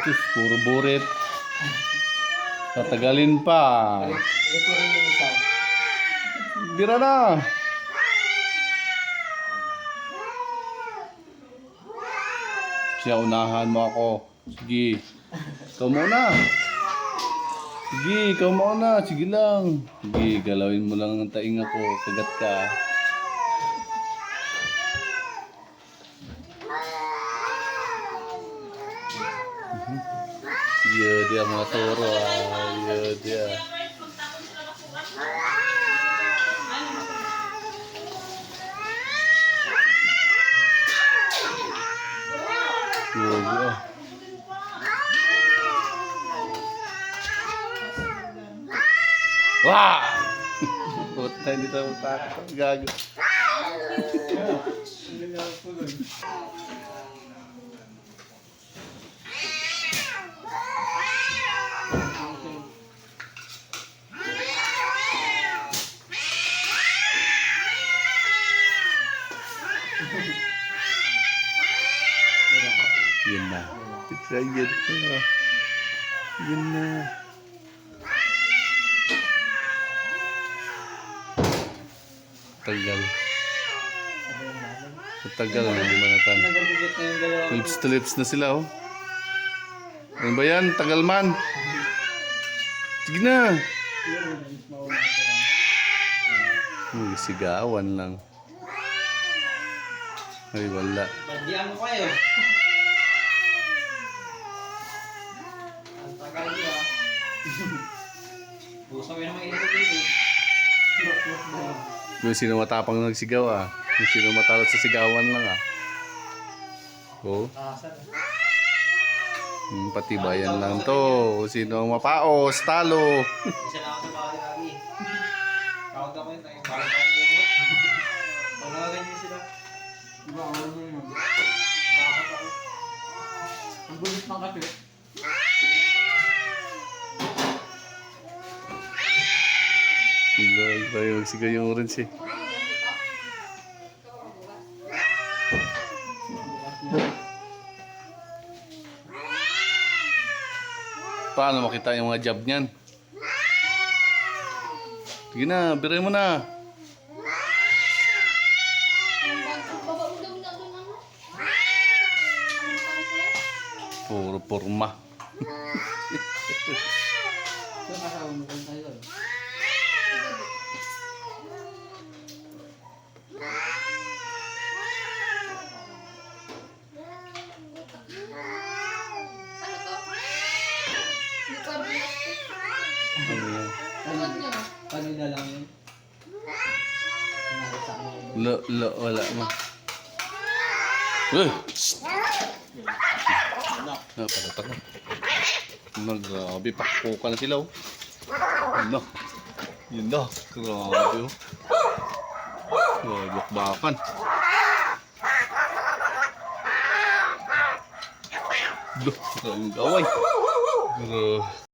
Diyos, puro burit. Tatagalin pa. Ito rin yung isa. Bira na. Siya, unahan mo ako. Sige. Ikaw muna. Sige, ikaw muna. Sige lang. Sige, galawin mo lang ang tainga ko. Kagat ka. Iya, dia mga toro. Iya, dia. Grabe ah. Wah! Puta, hindi tayo matakot. Gago. Yun na. Pizza, yun na. Yun na. Tagal. Tagal na yung manatan. Nagabigit na yung dalawa. Lips to lips na sila oh. Ano ba yan? Tagal man. Sige na. Uy, sigawan lang. Ay, wala. Badyan ko kayo. Ang tagal niya. Busa mo yung mga ilog dito. Yung sino matapang nagsigaw ah. Yung sino matalot sa sigawan lang ah. Oh. Kasan. Patibayan lang to. Kung sino ang mapaos, talo. Isa na ako sa bahay lagi. Tawag ako yun. Balik ako kumot. Pag nakaganyan sila. Diba, ano mo yun? Takot ako. Ang gulit ng kasi. Hindi tayo magsigaw yung orange eh. Paano makita yung mga job niyan? Sige na, biray mo na. Puro porma. Saan kasama mo kung tayo? Kanina lang yun. Wala mo. Eh! Napalata na. Grabe, pakpuka na sila oh. Yun na. Yun na. Grabe oh. Bakbakan. Duh, maraming gaway.